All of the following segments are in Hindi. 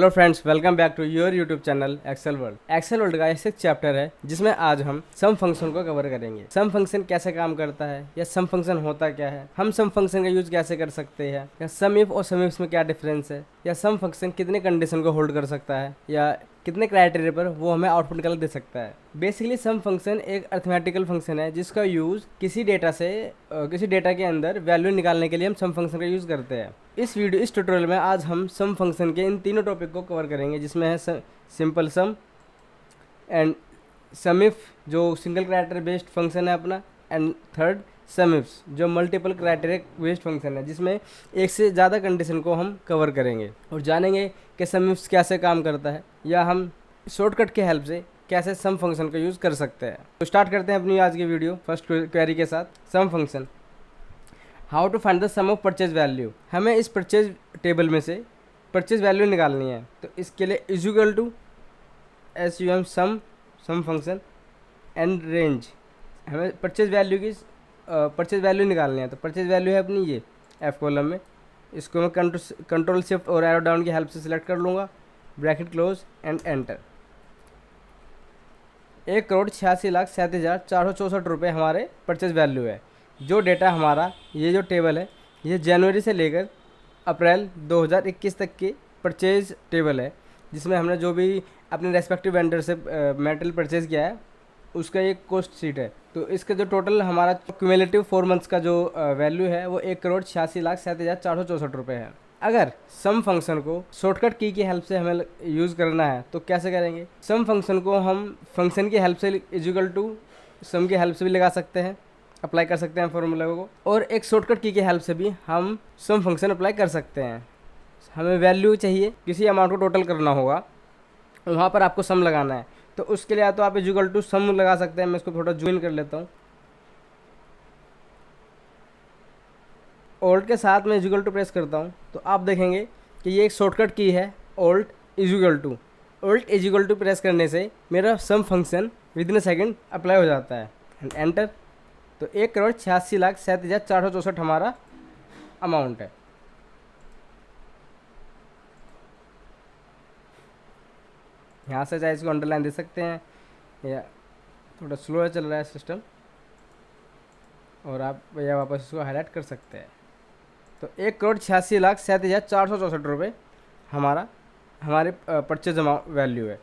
Hello friends, welcome back to your YouTube channel Excel World. Excel World का ऐसा एक चैप्टर है जिसमें आज हम सम फंक्शन को कवर करेंगे। सम फंक्शन कैसे काम करता है या सम फंक्शन होता क्या है, हम सम फंक्शन का यूज कैसे कर सकते हैं, या सम इफ और सम इफ्स में क्या डिफरेंस है, या सम फंक्शन कितने कंडीशन को होल्ड कर सकता है या कितने क्राइटेरिया पर वो हमें आउटपुट निकाल दे सकता है। बेसिकली सम फंक्शन एक अरिथमेटिकल फंक्शन है जिसका यूज किसी डेटा के अंदर वैल्यू निकालने के लिए हम सम फंक्शन का यूज करते हैं। इस ट्यूटोरियल में आज हम सम फंक्शन के इन तीनों टॉपिक को कवर करेंगे, जिसमें है simple sum and sum if जो सिंगल क्राइटेरिया बेस्ड फंक्शन है अपना, एंड थर्ड सम इफ्स जो मल्टीपल क्राइटेरिया बेस्ड फंक्शन है जिसमें एक से ज़्यादा कंडीशन को हम कवर करेंगे और जानेंगे कि सम इफ्स कैसे काम करता है या हम शॉर्टकट के हेल्प से कैसे सम फंक्शन का यूज़ कर सकते हैं। तो स्टार्ट करते हैं अपनी आज की वीडियो फर्स्ट क्वेरी के साथ। Sum function, how to find the sum of purchase value. हमें इस परचेज टेबल में से परचेज वैल्यू निकालनी है, तो इसके लिए is equal to SUM sum function and range. हमें परचेज वैल्यू निकालनी है, तो परचेज वैल्यू है अपनी ये F कॉलम में। इसको मैं कंट्रोल शिफ्ट और एरो डाउन की हेल्प से सिलेक्ट कर लूँगा, ब्रैकेट क्लोज एंड एंटर। 1,86,07,464 रुपये हमारे परचेज वैल्यू है। जो डेटा हमारा ये जो टेबल है ये जनवरी से लेकर अप्रैल 2021 तक की परचेज टेबल है, जिसमें हमने जो भी अपने रेस्पेक्टिव वेंडर से मेटेरियल परचेज किया है उसका एक कॉस्ट शीट है। तो इसका जो टोटल हमारा क्यूमुलेटिव 4 मंथ्स का जो वैल्यू है वो 1,86,07,464 रुपये है। अगर सम फंक्शन को शॉर्टकट की हेल्प से हमें यूज़ करना है तो कैसे करेंगे। सम फंक्शन को हम फंक्शन की हेल्प से इक्वल टू सम की हेल्प से भी लगा सकते हैं, अप्लाई कर सकते हैं फॉर्मूला को, और एक शॉर्टकट की हेल्प से भी हम सम फंक्शन अप्लाई कर सकते हैं। हमें वैल्यू चाहिए, किसी अमाउंट को टोटल करना होगा, वहाँ पर आपको सम लगाना है, तो उसके लिए या तो आप इक्वल टू सम लगा सकते हैं। मैं इसको थोड़ा जूम कर लेता हूँ। ऑल्ट के साथ मैं इक्वल टू प्रेस करता हूँ तो आप देखेंगे कि ये एक शॉर्टकट की है, alt equal to. Alt equal to press करने से मेरा sum function within a second apply हो जाता है एंड एंटर। तो 1,86,07,464 हमारा अमाउंट है। यहाँ से चाहे इसको अंडरलाइन दे सकते हैं, या थोड़ा स्लो चल रहा है सिस्टम, और आप या वापस इसको हाईलाइट कर सकते हैं। तो 1,86,07,464 रुपये हमारे परचेज वैल्यू है।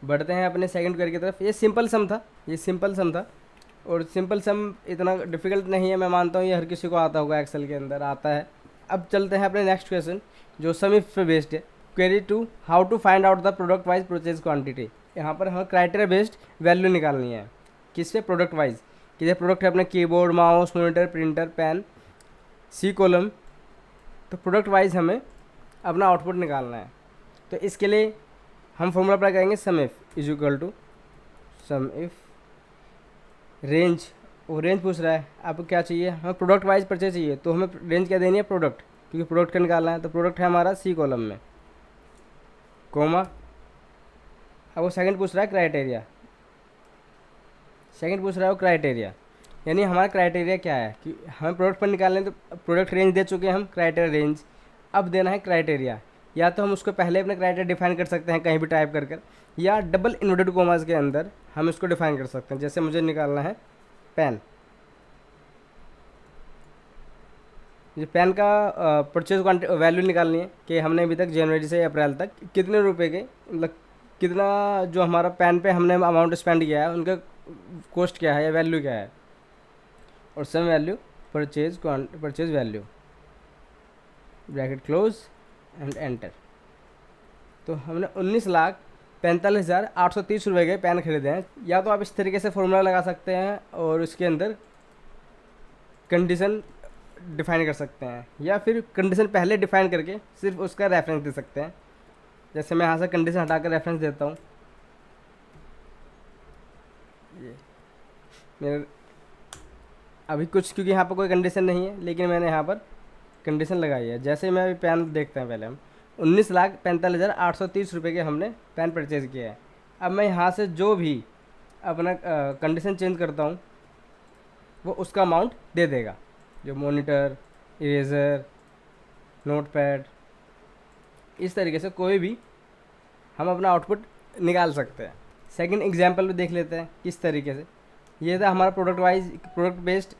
बढ़ते हैं अपने सेकंड क्वेरी की तरफ। ये सिंपल सम था और सिंपल सम इतना डिफ़िकल्ट नहीं है, मैं मानता हूँ ये हर किसी को आता होगा, एक्सेल के अंदर आता है। अब चलते हैं अपने नेक्स्ट क्वेश्चन जो सम इफ पे बेस्ड है। Query 2, how to find out the product wise purchase quantity. यहाँ पर हमें क्राइटेरिया बेस्ड वैल्यू निकालनी है। किस पे? Product wise. कि जैसे प्रोडक्ट है अपने keyboard, mouse, monitor, printer, pen, C column, तो प्रोडक्ट वाइज हमें अपना आउटपुट निकालना है। तो इसके लिए हम फॉर्मूला अप्लाई करेंगे sum if is equal to sum if range. वो रेंज पूछ रहा है आपको क्या चाहिए, हमें प्रोडक्ट वाइज परचेज चाहिए, तो हमें रेंज क्या देनी है? प्रोडक्ट, क्योंकि प्रोडक्ट का निकालना है। तो प्रोडक्ट है हमारा सी कॉलम में, कोमा। अब वो सेकंड पूछ रहा है क्राइटेरिया, यानी हमारा क्राइटेरिया क्या है कि हमें प्रोडक्ट पर निकालने, तो प्रोडक्ट रेंज दे चुके हैं हम, क्राइटेरिया रेंज। अब देना है क्राइटेरिया। या तो हम उसको पहले अपने क्राइटेरिया डिफाइन कर सकते हैं कहीं भी टाइप कर या डबल इन्वर्टेड कोमास के अंदर हम इसको डिफाइन कर सकते हैं। जैसे मुझे निकालना है पेन, ये पेन का परचेज वैल्यू निकालनी है कि हमने अभी तक जनवरी से अप्रैल तक कितने रुपए के, मतलब कितना जो हमारा पेन पे हमने अमाउंट स्पेंड किया है उनका कॉस्ट क्या है या वैल्यू क्या है, और sum value purchase value, bracket close and enter. तो हमने 19,45,830 रुपये के पेन खरीदे हैं। या तो आप इस तरीके से फॉर्मूला लगा सकते हैं और उसके अंदर कंडीशन डिफाइन कर सकते हैं, या फिर कंडीशन पहले डिफाइन करके सिर्फ उसका रेफरेंस दे सकते हैं। जैसे मैं यहाँ से कंडीशन हटाकर रेफरेंस देता हूँ। ये मेरे अभी कुछ, क्योंकि यहाँ पर कोई कंडीशन नहीं है, लेकिन मैंने यहाँ पर कंडीशन लगाई है। जैसे मैं अभी पेन देखते हैं, पहले हम 19,45,830 रुपये के हमने पेन परचेज़ किया है। अब मैं यहाँ से जो भी अपना कंडीशन चेंज करता हूँ वो उसका अमाउंट दे देगा, जो मॉनिटर, इरेज़र, नोटपैड, इस तरीके से कोई भी हम अपना आउटपुट निकाल सकते हैं। सेकंड एग्जांपल भी देख लेते हैं किस तरीके से। ये था हमारा प्रोडक्ट बेस्ड।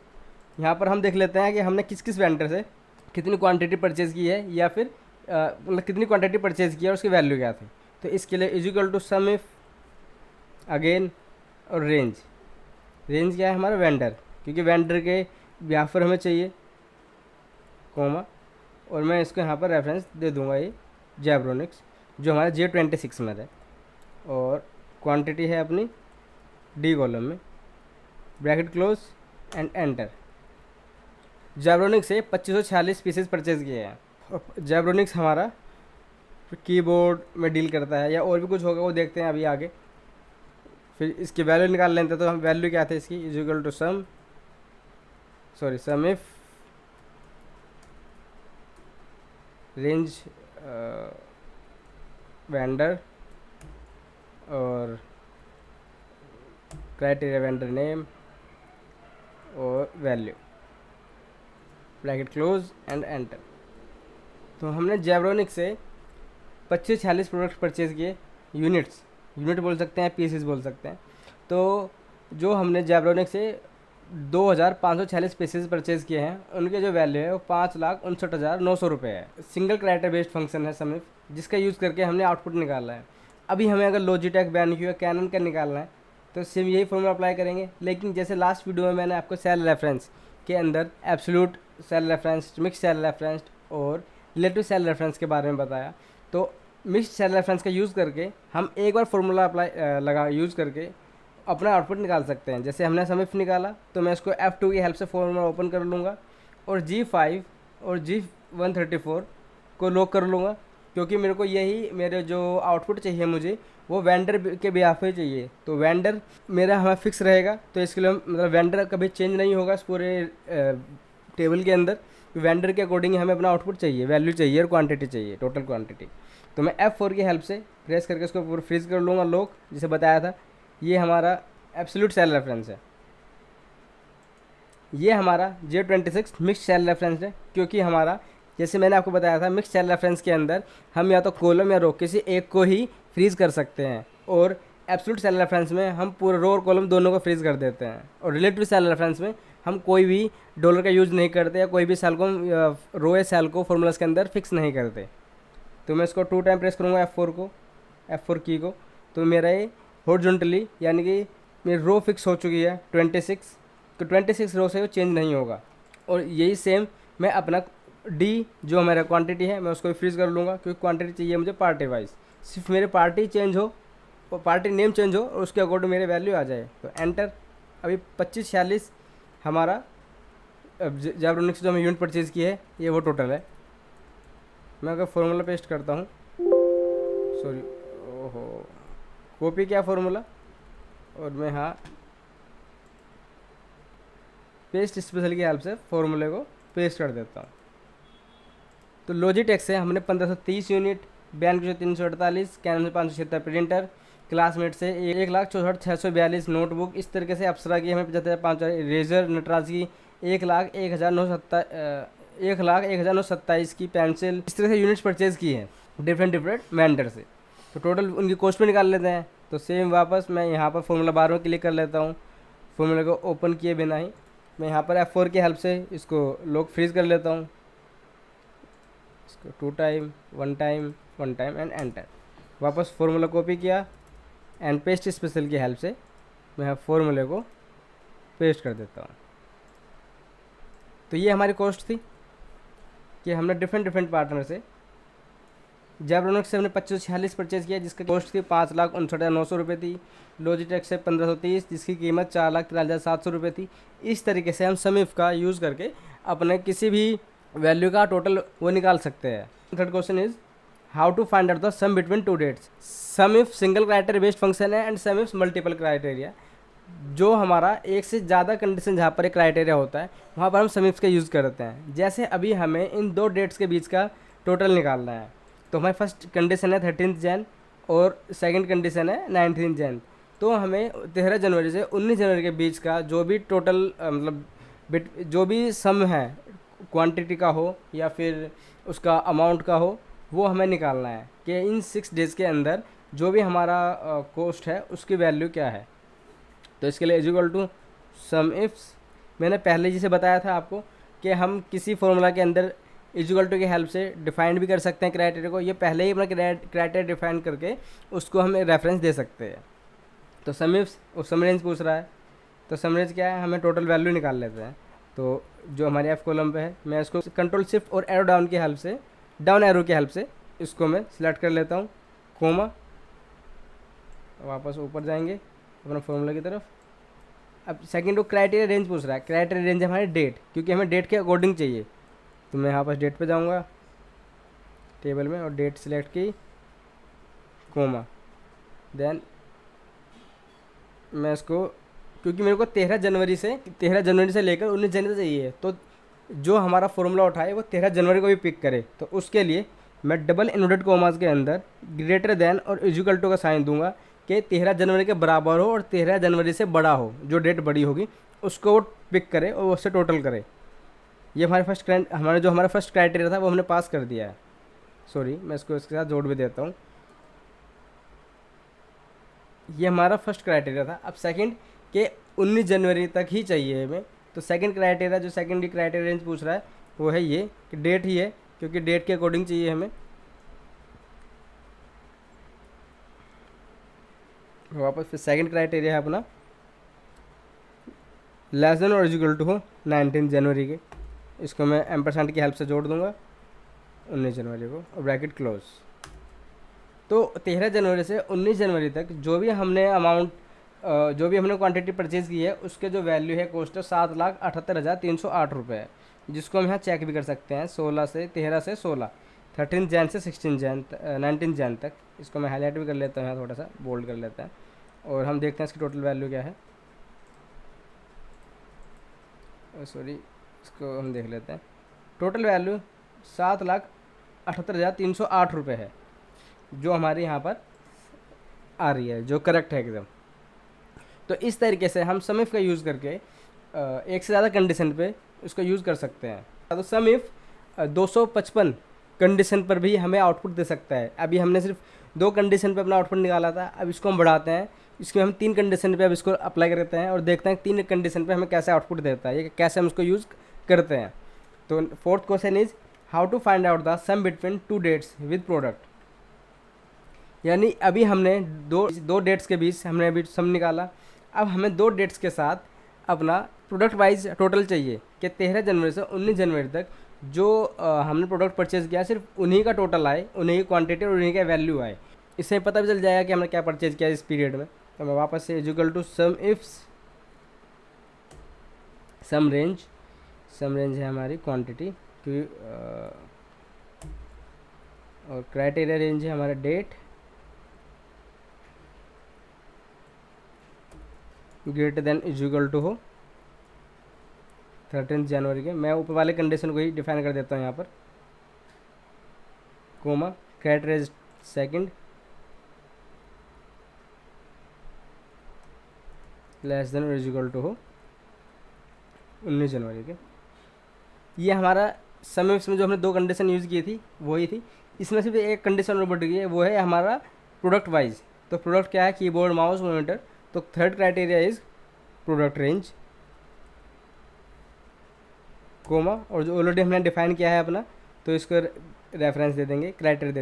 यहाँ पर हम देख लेते हैं कि हमने किस किस वेंडर से कितनी क्वांटिटी परचेज़ की है, या फिर मतलब कितनी क्वांटिटी परचेज़ की है और उसकी वैल्यू क्या थी। तो इसके लिए is equal to sum if again और रेंज क्या है हमारा वेंडर, क्योंकि वेंडर के यहाँ पर हमें चाहिए कोमा, और मैं इसको यहाँ पर रेफरेंस दे दूँगा ये जैब्रोनिक्स जो हमारा J26 में है, और क्वांटिटी है अपनी डी कॉलम में, ब्रैकेट क्लोज एंड एंटर। जैब्रोनिक्स से 2546 पीसेस परचेज किए हैं। और जैब्रोनिक्स हमारा कीबोर्ड में डील करता है, या और भी कुछ होगा वो देखते हैं अभी आगे। फिर इसकी वैल्यू निकाल लेते हैं। तो हम वैल्यू क्या थे इसकी, is equal to sum if range vendor और क्राइटेरिया वेंडर नेम और value, bracket close and enter. तो हमने जैब्रोनिक्स से 2546 प्रोडक्ट्स परचेज़ किए। यूनिट बोल सकते हैं, पीसेस बोल सकते हैं। तो जो हमने जैब्रोनिक्स से 2546 पीसेस परचेज़ किए हैं, उनके जो वैल्यू है वो 5,59,900 रुपये है। सिंगल क्राइटेरिया बेस्ड फंक्शन है सम इफ, जिसका यूज़ करके हमने आउटपुट निकाला है। अभी हमें अगर लॉजिटेक, बेनक्यू या कैनन का निकालना है तो सेम यही फॉर्मूला अप्लाई करेंगे। लेकिन जैसे लास्ट वीडियो में मैंने आपको सेल रेफरेंस के अंदर absolute cell reference, mix cell reference और रिलेटिव सेल रेफरेंस के बारे में बताया, तो मिक्स सेल रेफरेंस का यूज़ करके हम एक बार फार्मूला यूज़ करके अपना आउटपुट निकाल सकते हैं। जैसे हमने सम इफ निकाला, तो मैं इसको F2 की हेल्प से फार्मूला ओपन कर लूँगा और G5 और G134 को लॉक कर लूँगा, क्योंकि मेरे को यही मेरे जो आउटपुट चाहिए मुझे वो वेंडर के बिहाफ पे चाहिए। तो वेंडर मेरा हमें फिक्स रहेगा, तो इसके लिए मतलब वेंडर कभी चेंज नहीं होगा इस पूरे टेबल के अंदर। वेंडर के अकॉर्डिंग हमें अपना आउटपुट चाहिए, वैल्यू चाहिए और क्वांटिटी चाहिए, टोटल क्वांटिटी। तो मैं F4 की हेल्प से प्रेस करके इसको पूरा फ्रीज कर लूँगा लॉक, जिसे बताया था। ये हमारा एब्सोल्यूट सेल रेफरेंस है। ये हमारा J26 मिक्स सेल रेफरेंस है, क्योंकि हमारा जैसे मैंने आपको बताया था मिक्स सेल रेफरेंस के अंदर हम या तो कॉलम या रो किसी एक को ही फ्रीज कर सकते हैं, और एब्सोल्यूट सेल रेफरेंस में हम पूरे रो और कॉलम दोनों को फ्रीज कर देते हैं। और रिलेटिव सेल रेफरेंस में हम कोई भी डॉलर का यूज़ नहीं करते, या कोई भी सेल को रो या सेल को फॉर्मूलाज के अंदर फिक्स नहीं करते। तो मैं इसको 2 टाइम प्रेस करूँगा F4 की को, तो मेरा ये हॉरिजॉन्टली यानी कि मेरी रो फिक्स हो चुकी है 26। तो 26 रो से वो चेंज नहीं होगा। और यही सेम मैं अपना डी जो हमारा क्वांटिटी है मैं उसको भी फ्रीज कर लूँगा, क्योंकि क्वांटिटी चाहिए मुझे पार्टी वाइज। सिर्फ मेरे पार्टी चेंज हो और पार्टी नेम चेंज हो और उसके अकॉर्डिंग मेरे वैल्यू आ जाए। तो एंटर। अभी 2546 हमारा जैब्रोनिक्स जो हमें यूनिट परचेज़ की है ये वो टोटल है। मैं अगर फार्मूला पेस्ट करता हूँ, सॉरी, ओहो, कॉपी क्या फार्मूला, और मैं हाँ पेस्ट स्पेशल की हेल्प से फार्मूले को पेस्ट कर देता हूँ। तो लॉजिटेक से हमने 1530 यूनिट, बेनक्यू से 348, कैनन से 576 प्रिंटर, क्लासमेट से 1,64,642 नोटबुक, इस तरीके से अप्सरा की हमें 75,500, रेजर नटराज की 1,01,927 की पेंसिल, इस तरह से यूनिट्स परचेज़ की हैं डिफरेंट वेंडर से। तो टोटल उनकी कॉस्ट में निकाल लेते हैं। तो सेम वापस मैं यहाँ पर फार्मूला बार में क्लिक कर लेता हूँ। फार्मूले को ओपन किए बिना ही मैं यहाँ पर F4 की हेल्प से इसको लॉक फ्रीज कर लेता हूँ। इसको 2 टाइम 1 टाइम एंड एंटर। वापस फार्मूला कॉपी किया एंड पेस्ट स्पेशल की हेल्प से मैं फार्मूले को पेस्ट कर देता हूँ। तो ये हमारी कॉस्ट थी कि हमने डिफरेंट पार्टनर से जैब्रोनिक्स से हमने 2546 परचेज़ किया, जिसकी कॉस्ट थी 5,59,900 रुपये थी। लॉजिटेक से 1530, जिसकी कीमत 4,13,700 रुपये थी। इस तरीके से हम सम इफ का यूज़ करके अपने किसी भी वैल्यू का टोटल वो निकाल सकते हैं। Third question is how to find out the sum between two dates. Sum if single criteria based function है and sum if multiple criteria. जो हमारा एक से ज़्यादा कंडीशन जहाँ पर एक क्राइटेरिया होता है वहाँ पर हम सम इफ का यूज़ करते हैं। जैसे अभी हमें इन 2 डेट्स के बीच का टोटल निकालना है, तो हमारी फर्स्ट कंडीशन है 13 जन और सेकंड कंडीशन है 19 जन। तो हमें 13 जनवरी से 19 जनवरी के बीच का जो भी टोटल मतलब जो भी सम है, क्वांटिटी का हो या फिर उसका अमाउंट का हो, वो हमें निकालना है कि इन 6 डेज़ के अंदर जो भी हमारा कॉस्ट है उसकी वैल्यू क्या है। तो इसके लिए इक्वल टू सम इफ्स, मैंने पहले जिसे बताया था आपको कि हम किसी फॉर्मूला के अंदर इक्वल टू की हेल्प से डिफाइन भी कर सकते हैं क्राइटेरिया को। ये पहले ही अपना क्राइटेरिया डिफाइन करके उसको हम रेफरेंस दे सकते हैं। तो सम इफ्स और सम रेंज पूछ रहा है, तो सम रेंज क्या है, हमें टोटल वैल्यू निकाल लेते हैं। तो जो हमारे एफ कॉलम पे है, मैं इसको कंट्रोल शिफ्ट और एरो डाउन की हेल्प से, डाउन एरो की हेल्प से इसको मैं सिलेक्ट कर लेता हूँ, कोमा, वापस ऊपर जाएंगे अपना फॉर्मूला की तरफ। अब सेकंड वो क्राइटेरिया रेंज पूछ रहा है, क्राइटेरिया रेंज है हमारी डेट, क्योंकि हमें डेट के अकॉर्डिंग चाहिए। तो मैं यहाँ पर डेट पे जाऊँगा टेबल में और डेट सिलेक्ट की, कोमा, देन मैं इसको, क्योंकि मेरे को 13 जनवरी से लेकर 19 जनवरी चाहिए, तो जो हमारा फॉर्मूला उठाए वो 13 जनवरी को भी पिक करे। तो उसके लिए मैं डबल इन्वर्टेड कोमास के अंदर ग्रेटर देन और इक्वल टू का साइन दूंगा कि 13 जनवरी के बराबर हो और 13 जनवरी से बड़ा हो, जो डेट बड़ी होगी उसको वो पिक करे और उससे टोटल करे। ये हमारा फर्स्ट क्राइटेरिया था वो हमने पास कर दिया है। सॉरी, मैं इसको इसके साथ जोड़ भी देता हूँ। ये हमारा फर्स्ट क्राइटेरिया था। अब सेकंड के 19 जनवरी तक ही चाहिए हमें। तो सेकंड क्राइटेरिया, जो सेकंड क्राइटेरिया रेंज पूछ रहा है वो है ये कि डेट ही है, क्योंकि डेट के अकॉर्डिंग चाहिए हमें। वापस फिर सेकंड क्राइटेरिया है अपना लेस देन और इक्वल टू हो 19 जनवरी के, इसको मैं एम्परसेंट की हेल्प से जोड़ दूंगा 19 जनवरी को और ब्रैकेट क्लोज। तो 13 जनवरी से 19 जनवरी तक जो भी हमने क्वांटिटी परचेज़ की है उसके जो वैल्यू है कॉस्ट है 7,78,308 रुपये है, जिसको हम यहाँ चेक भी कर सकते हैं 13 से 16, 13 जैन से 19 जैन तक। इसको मैं हाईलाइट भी कर लेता हूँ यहाँ, थोड़ा सा बोल्ड कर लेता है और हम देखते हैं इसकी टोटल वैल्यू क्या है। सॉरी, इसको हम देख लेते हैं। टोटल वैल्यू 7,78,308 रुपये है, जो हमारे यहाँ पर आ रही है, जो करेक्ट है एकदम। तो इस तरीके से हम सम इफ का यूज़ करके एक से ज़्यादा कंडीशन पे उसका यूज़ कर सकते हैं। तो सम इफ 255 कंडीशन पर भी हमें आउटपुट दे सकता है। अभी हमने सिर्फ 2 कंडीशन पे अपना आउटपुट निकाला था, अब इसको हम बढ़ाते हैं, इसमें हम 3 कंडीशन पे अब इसको अप्लाई करते हैं और देखते हैं 3 कंडीशन पे हमें कैसे आउटपुट देता है, ये कैसे हम उसको यूज़ करते हैं। तो fourth question is how to find out the sum between 2 dates with product. यानी अभी हमने दो डेट्स के बीच हमने अभी सम निकाला, अब हमें 2 डेट्स के साथ अपना प्रोडक्ट वाइज टोटल चाहिए कि 13 जनवरी से 19 जनवरी तक जो हमने प्रोडक्ट परचेज़ किया सिर्फ उन्हीं का टोटल आए, उन्हीं की क्वांटिटी और उन्हीं का वैल्यू आए। इससे पता भी चल जाएगा कि हमने क्या परचेज़ किया इस पीरियड में। तो मैं वापस से equal to sum ifs sum range है हमारी क्वांटिटी की, और क्राइटेरिया रेंज है हमारा date greater than equal to हो 13 जनवरी के। मैं ऊपर वाले कंडीशन को ही डिफाइन कर देता हूँ यहाँ पर, comma, criteria second less than और इक्वल टू हो 19 जनवरी के। ये हमारा सम इफ्स में जो हमने 2 कंडीशन यूज़ की थी वही थी। इसमें सिर्फ एक कंडीशन और बढ़ गई है, वो है हमारा प्रोडक्ट वाइज। तो प्रोडक्ट क्या है, कीबोर्ड, माउस, मॉनिटर। तो third criteria is product range, comma, और जो ऑलरेडी हमने डिफाइन किया है अपना, तो इसको रेफरेंस दे देंगे, रेफरेंस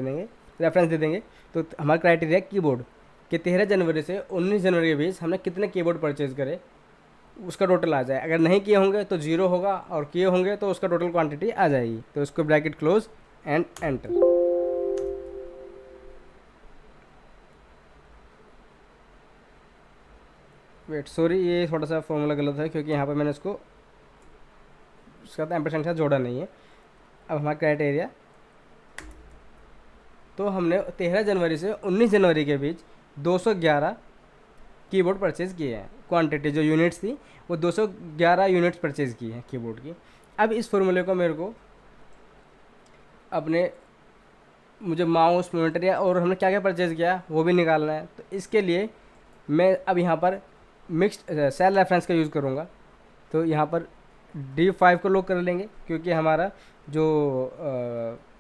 दे देंगे। तो हमारा क्राइटेरिया कीबोर्ड कि 13 जनवरी से 19 जनवरी के बीच हमने कितने कीबोर्ड परचेज़ करे उसका टोटल आ जाए। अगर नहीं किए होंगे तो 0 होगा और किए होंगे तो उसका टोटल क्वांटिटी आ जाएगी। तो इसको bracket close and enter. Wait, sorry, ये थोड़ा सा फॉर्मूला गलत है क्योंकि यहाँ पर मैंने इसको उसका तो एम्परसेंट से जोड़ा नहीं है। अब हमारा क्राइटेरिया, तो हमने 13 जनवरी से 19 जनवरी के बीच 211 कीबोर्ड परचेज़ किए हैं। क्वांटिटी जो यूनिट्स थी वो 211 यूनिट्स परचेज़ की हैं कीबोर्ड की। अब इस फॉर्मूले को मेरे को मुझे माउस, मॉनिटर या और हमने क्या क्या परचेज़ किया वो भी निकालना है। तो इसके लिए मैं अब यहाँ पर मिक्स्ड सेल रेफरेंस का यूज़ करूँगा। तो यहाँ पर D5 को लॉक कर लेंगे क्योंकि हमारा जो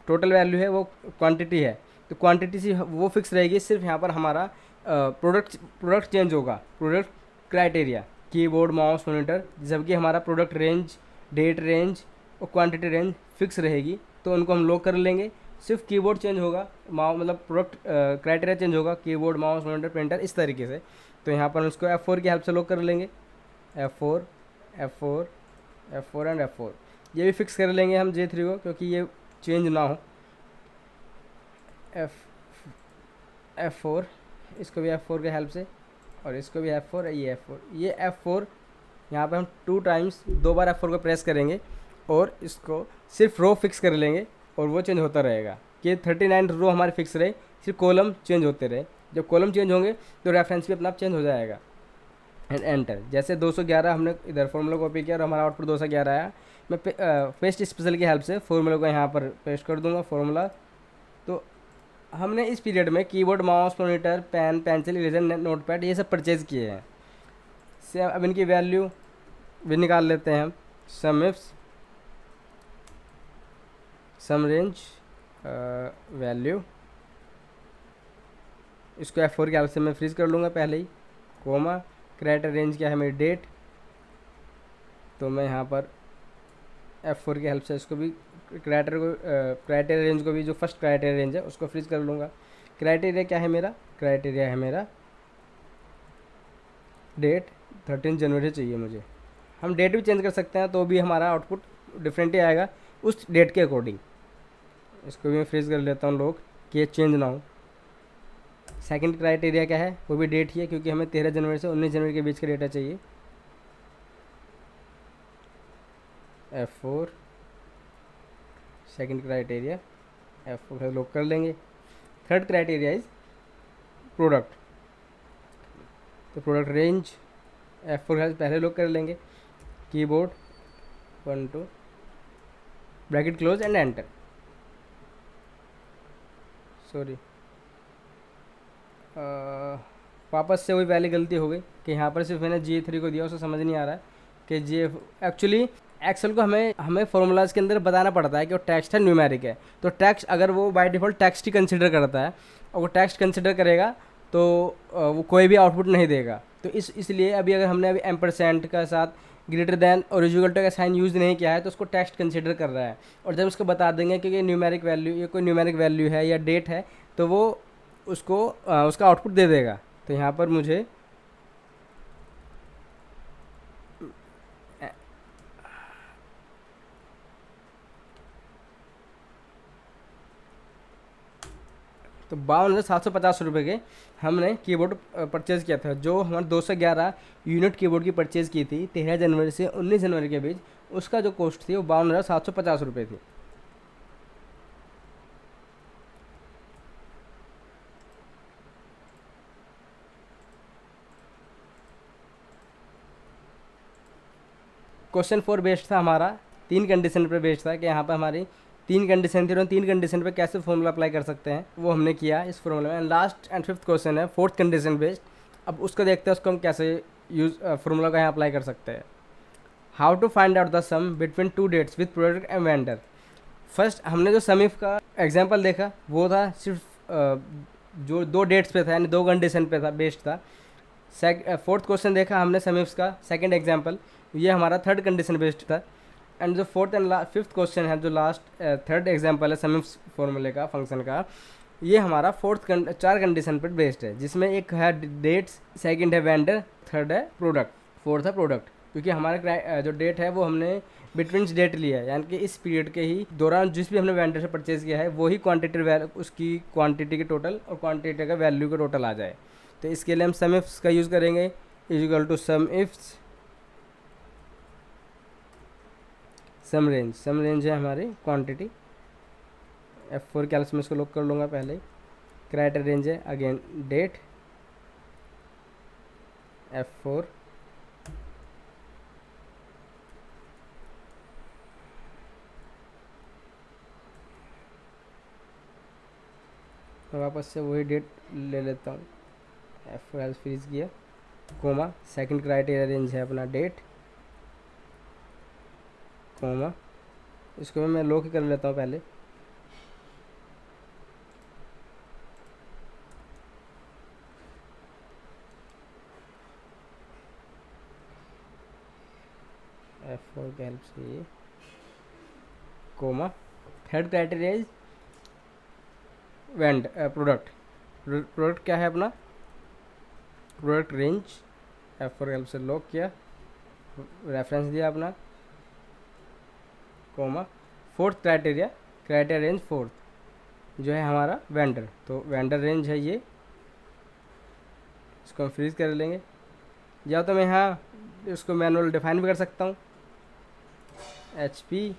टोटल वैल्यू है वो क्वांटिटी है, तो क्वांटिटी से वो फिक्स रहेगी। सिर्फ यहाँ पर हमारा प्रोडक्ट चेंज होगा, product criteria, keyboard, mouse, monitor, जबकि हमारा प्रोडक्ट रेंज, डेट रेंज और क्वांटिटी रेंज फिक्स रहेगी, तो उनको हम लॉक कर लेंगे। सिर्फ कीबोर्ड चेंज होगा, माउस मतलब प्रोडक्ट क्राइटेरिया चेंज होगा, कीबोर्ड, माउस, मॉनिटर, प्रिंटर, इस तरीके से। तो यहाँ पर हम इसको F4 की हेल्प से लॉक कर लेंगे, F4 F4 F4 and F4। ये भी फिक्स कर लेंगे हम J3 को, क्योंकि ये चेंज ना हो। F4, इसको भी F4 के हेल्प से, और इसको भी F4, ये F4 यहाँ पे हम 2 टाइम्स 2 बार F4 को प्रेस करेंगे और इसको सिर्फ रो फिक्स कर लेंगे और वो चेंज होता रहेगा कि 39 रो हमारे फिक्स रहे, सिर्फ कॉलम चेंज होते रहे। जब कॉलम चेंज होंगे तो रेफरेंस भी अपना आप चेंज हो जाएगा। And enter. जैसे 211 हमने इधर फॉर्मूला कॉपी किया और हमारा आउटपुट 211 आया। मैं पेस्ट स्पेशल की हेल्प से फॉर्मूला को यहाँ पर पेस्ट कर दूंगा फॉर्मूला। तो हमने इस पीरियड में keyboard, mouse, monitor, pen, pencil, eraser, notepad ये सब परचेज़ किए हैं। से अब इनकी वैल्यू भी निकाल लेते हैं हम। Sum ifs sum range value, इसको F4 की हेल्प से मैं फ्रीज कर लूँगा पहले ही, कोमा, क्राइटेरिया रेंज क्या है मेरी डेट, तो मैं यहाँ पर F4 की हेल्प से इसको भी क्राइटेरिया रेंज को भी, जो फर्स्ट क्राइटेरिया रेंज है उसको फ्रीज कर लूँगा। क्राइटेरिया क्या है मेरा, क्राइटेरिया है मेरा डेट, 13 जनवरी चाहिए मुझे। हम डेट भी चेंज कर सकते हैं तो भी हमारा आउटपुट डिफरेंट ही आएगा उस डेट के अकॉर्डिंग। इसको भी मैं फ्रीज कर लेता हूँ लोग कि ये चेंज ना हो। सेकंड क्राइटेरिया क्या है, वो भी डेट ही है, क्योंकि हमें 13 जनवरी से 19 जनवरी के बीच का डेटा चाहिए। F4 second criteria, F4 lock कर लेंगे। थर्ड क्राइटेरिया इज प्रोडक्ट, तो प्रोडक्ट रेंज F4 पहले लॉक कर लेंगे। Keyboard 1 2 bracket close and enter. Sorry, वापस से वही पहली गलती हो गई कि यहाँ पर सिर्फ मैंने J3 को दिया, उसे समझ नहीं आ रहा है कि एक्चुअली एक्सेल को हमें फॉर्मूलाज के अंदर बताना पड़ता है कि वो टेक्स्ट है, न्यूमेरिक है। तो टेक्स्ट अगर वो by default text he consider करता है और वो टेक्स्ट कंसिडर करेगा तो वो कोई भी आउटपुट नहीं देगा। तो इसलिए अभी अगर हमने एम्परसेंट का साथ ग्रेटर दैन और इक्वल टू का साइन यूज़ नहीं किया है तो उसको टेक्स्ट कंसिडर कर रहा है। और जब उसको बता देंगे कि ये न्यूमेरिक वैल्यू, ये कोई न्यूमेरिक वैल्यू है या डेट है, तो वो उसको उसका आउटपुट दे देगा। तो यहाँ पर मुझे तो 52,750 के हमने कीबोर्ड परचेज़ किया था। जो हमारे 211 यूनिट कीबोर्ड की परचेज़ की थी 13 जनवरी से 19 जनवरी के बीच, उसका जो कॉस्ट थी वो 52,750 थी। क्वेश्चन 4 बेस्ड था हमारा, 3 कंडीशन पर बेस्ड था कि यहाँ पर हमारी 3 कंडीशन थी और 3 कंडीशन पे कैसे फॉर्मूला अप्लाई कर सकते हैं वो हमने किया इस फॉर्मूला में। लास्ट एंड फिफ्थ क्वेश्चन है 4th कंडीशन बेस्ड। अब उसको देखते हैं उसको हम कैसे यूज़ फार्मूला का यहाँ अप्लाई कर सकते हैं। How to find out the sum between 2 dates with product and vendor. First हमने जो सम इफ का एग्जाम्पल देखा वो था सिर्फ जो 2 डेट्स पे था, यानी 2 कंडीशन पे था, बेस्ड था। 4th क्वेश्चन देखा हमने सम इफ्स का सेकेंड एग्जाम्पल, ये हमारा 3rd कंडीशन बेस्ड था। एंड जो 4th एंड 5th क्वेश्चन है, जो लास्ट 3rd एग्जाम्पल है सम इफ्स फॉर्मूले का, फंक्शन का, ये हमारा 4 कंडीशन पर बेस्ड है, जिसमें एक है डेट्स, सेकंड है वेंडर, थर्ड है प्रोडक्ट, फोर्थ है प्रोडक्ट। क्योंकि हमारा जो डेट है वो हमने बिटवीन डेट लिया है, यानी कि इस पीरियड के ही दौरान जिस भी हमने वेंडर से परचेज़ किया है वही क्वान्टिटी, उसकी क्वान्टिटी के टोटल और क्वान्टिटी का वैल्यू का टोटल आ जाए। तो इसके लिए हम सम इफ्स का यूज़ करेंगे, is equal to sum ifs sum range है हमारी क्वांटिटी। F4 के में इसको लॉक कर लूँगा पहले। क्राइटेरिया रेंज है अगेन डेट, F4 मैं वापस से वही डेट ले लेता हूँ, F4 फ्रीज किया, कोमा, सेकंड क्राइटेरिया रेंज है अपना डेट, कोमा, इसको मैं लॉक कर लेता हूँ पहले। F4 की हेल्प से ये comma. Third criteria is vend product. Product क्या है अपना, प्रोडक्ट रेंज। F4 की हेल्प से लॉक किया, रेफरेंस दिया अपना, comma. Fourth criteria, criteria range fourth जो है हमारा वेंडर, तो वेंडर रेंज है ये, इसको हम फ्रीज कर लेंगे। या तो मैं यहाँ इसको मैनुअल डिफाइन भी कर सकता हूँ, HP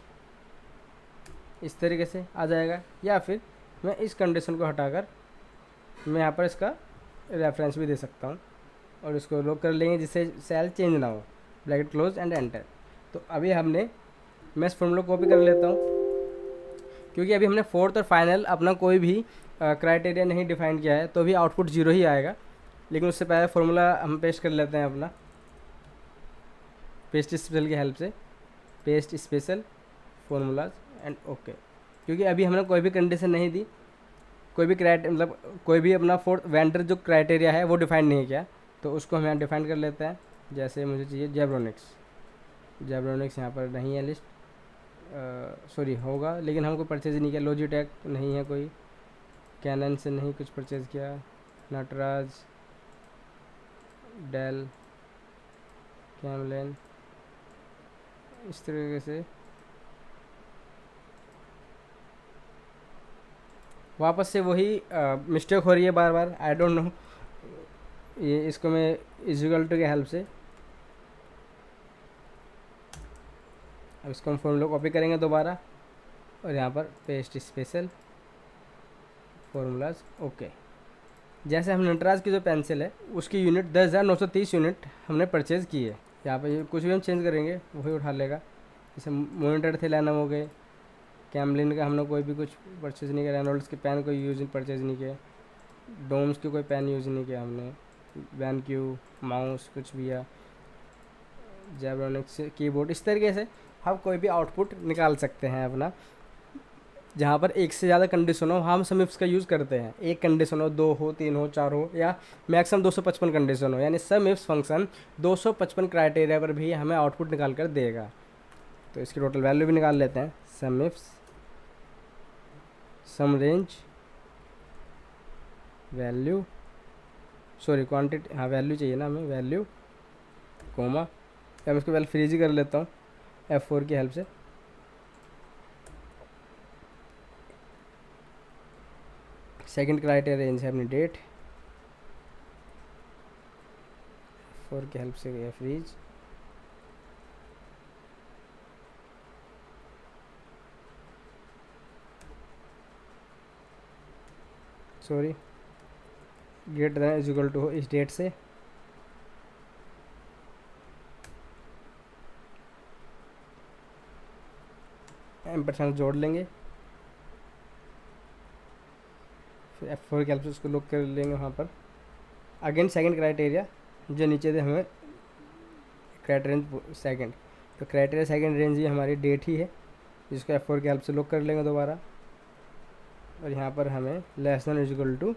इस तरीके से आ जाएगा, या फिर मैं इस कंडीशन को हटाकर मैं यहाँ पर इसका रेफरेंस भी दे सकता हूँ और इसको लॉक कर लेंगे जिससे सेल चेंज ना हो, ब्रैकेट क्लोज एंड एंटर। तो अभी हमने, मैं इस फॉर्मूला कॉपी कर लेता हूँ क्योंकि अभी हमने फोर्थ और फाइनल अपना कोई भी क्राइटेरिया नहीं डिफाइन किया है, तो अभी आउटपुट 0 ही आएगा। लेकिन उससे पहले फॉर्मूला हम पेस्ट कर लेते हैं अपना, पेस्ट स्पेशल की हेल्प से, paste special formulas and okay. क्योंकि अभी हमने कोई भी कंडीशन नहीं दी, कोई भी मतलब कोई भी अपना फोर्थ वेंडर जो क्राइटेरिया है वो डिफाइन नहीं किया, तो उसको हम यहाँ डिफाइन कर लेते हैं। जैसे मुझे चाहिए जेब्रोनिक्स, जेब्रोनिक्स यहाँ पर नहीं है लिस्ट, सॉरी होगा लेकिन हमको परचेज नहीं किया, लॉजिटेक नहीं है कोई, कैनन से नहीं कुछ परचेज किया, नटराज, डेल, कैमलिन, इस तरीके से वापस से वही मिस्टेक हो रही है बार बार, आई डोंट नो। ये इसको मैं इक्वल टू के हेल्प से, अब इसको हम फॉर्मूला कॉपी करेंगे दोबारा और यहाँ पर पेस्ट स्पेशल फॉर्मूलाज ओके। जैसे हम नटराज की जो पेंसिल है उसकी यूनिट 10,930 यूनिट हमने परचेज़ की है। यहाँ पर कुछ भी हम चेंज करेंगे वही उठा लेगा। जैसे मोनिटर थे लैनम हो गए, कैमलिन का हमने कोई भी कुछ परचेज़ नहीं किया, रेनोल्ड्स के पेन कोई यूज परचेज़ नहीं किया, डोम्स की कोई पेन यूज़ नहीं किया हमने, वैनक्यू माउस कुछ भी, या जेब्रोनिक्स कीबोर्ड, इस तरीके से हम कोई भी आउटपुट निकाल सकते हैं अपना। जहाँ पर एक से ज़्यादा कंडीशन हो हम सम इफ्स का यूज़ करते हैं, एक कंडीशन हो, 2 हो, 3 हो, 4 हो, या मैक्सिमम 255 कंडीशन हो, यानी सम इफ्स फंक्शन 255 क्राइटेरिया पर भी हमें आउटपुट निकाल कर देगा। तो इसकी टोटल वैल्यू भी निकाल लेते हैं, सम ifs sum range value, sorry quantity, हाँ वैल्यू चाहिए ना हमें, वैल्यू कोमा। अब इसको पहले फ्रीज ही कर लेता हूँ F4 की हेल्प से। सेकंड क्राइटेरिया रेंज है अपनी डेट, F4 की हेल्प से freeze, sorry greater than is equal to हो इस डेट से, % जोड़ लेंगे, फिर F4 की हेल्प से उसको लॉक कर लेंगे वहाँ पर। अगेन सेकंड क्राइटेरिया जो नीचे दे हमें क्राइटेरिया रेंज सेकंड, तो क्राइटेरिया सेकंड रेंज ही हमारी डेट ही है, जिसको F4 की हेल्प से लॉक कर लेंगे दोबारा। और यहाँ पर हमें less than is equal to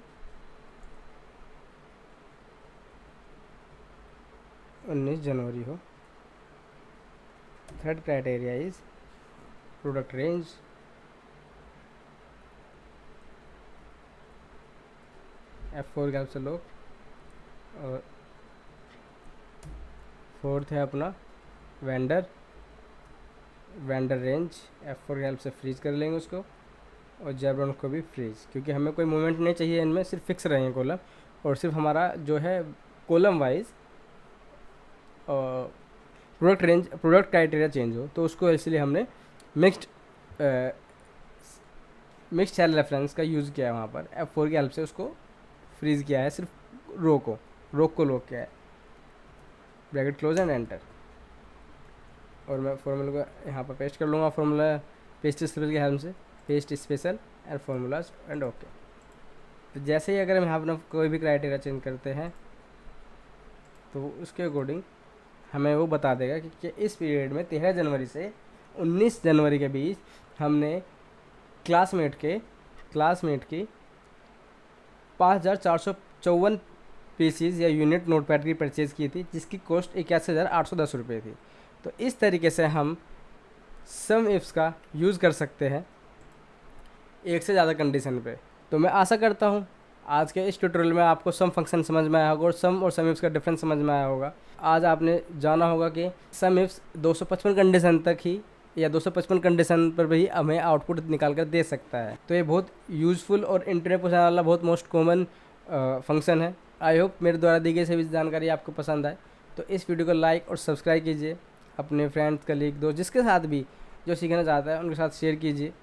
19 जनवरी हो। Third criteria is product range, F4 की हेल्प से लॉक। और फोर्थ है अपना वेंडर, वेंडर रेंज, F4 की हेल्प से फ्रीज कर लेंगे उसको, और जेब्रॉन को भी फ्रीज, क्योंकि हमें कोई मूवमेंट नहीं चाहिए इनमें, सिर्फ फिक्स रहेंगे कॉलम, और सिर्फ हमारा जो है column wise product range, product criteria change हो, तो उसको इसलिए हमने मिक्स्ड सेल रेफरेंस का यूज़ किया है वहाँ पर। F4 की हेल्प से उसको फ्रीज किया है, सिर्फ रो को लॉक किया है, ब्रैकेट क्लोज एंड एंटर। और मैं फॉर्मूला को यहाँ पर पेस्ट कर लूँगा, फॉर्मूला पेस्ट स्पेशल की हेल्प से, paste special and formulas and okay. तो जैसे ही अगर हम यहाँ अपना कोई भी क्राइटेरिया चेंज करते हैं तो उसके अकॉर्डिंग हमें वो बता देगा कि इस पीरियड में 13 जनवरी से 19 जनवरी के बीच हमने क्लासमेट की 5,454 पीसीज या यूनिट नोटपैड की परचेज़ की थी, जिसकी कॉस्ट 81,810 रुपये थी। तो इस तरीके से हम सम इफ्स का यूज़ कर सकते हैं एक से ज़्यादा कंडीशन पे। तो मैं आशा करता हूँ आज के इस ट्यूटोरियल में आपको सम फंक्शन समझ में आया होगा और सम और सम इफ्स का डिफरेंस समझ में आया होगा। आज आपने जाना होगा कि सम इफ्स 255 कंडीशन तक ही या 255 कंडीशन पर भी हमें आउटपुट निकाल कर दे सकता है। तो ये बहुत यूज़फुल और इंटरनेट पर वाला बहुत मोस्ट कॉमन फंक्शन है। आई होप मेरे द्वारा दी गई सभी जानकारी आपको पसंद आए। तो इस वीडियो को लाइक और सब्सक्राइब कीजिए, अपने फ्रेंड्स कलीग दोस्त जिसके साथ भी जो सीखना चाहता है उनके साथ शेयर कीजिए।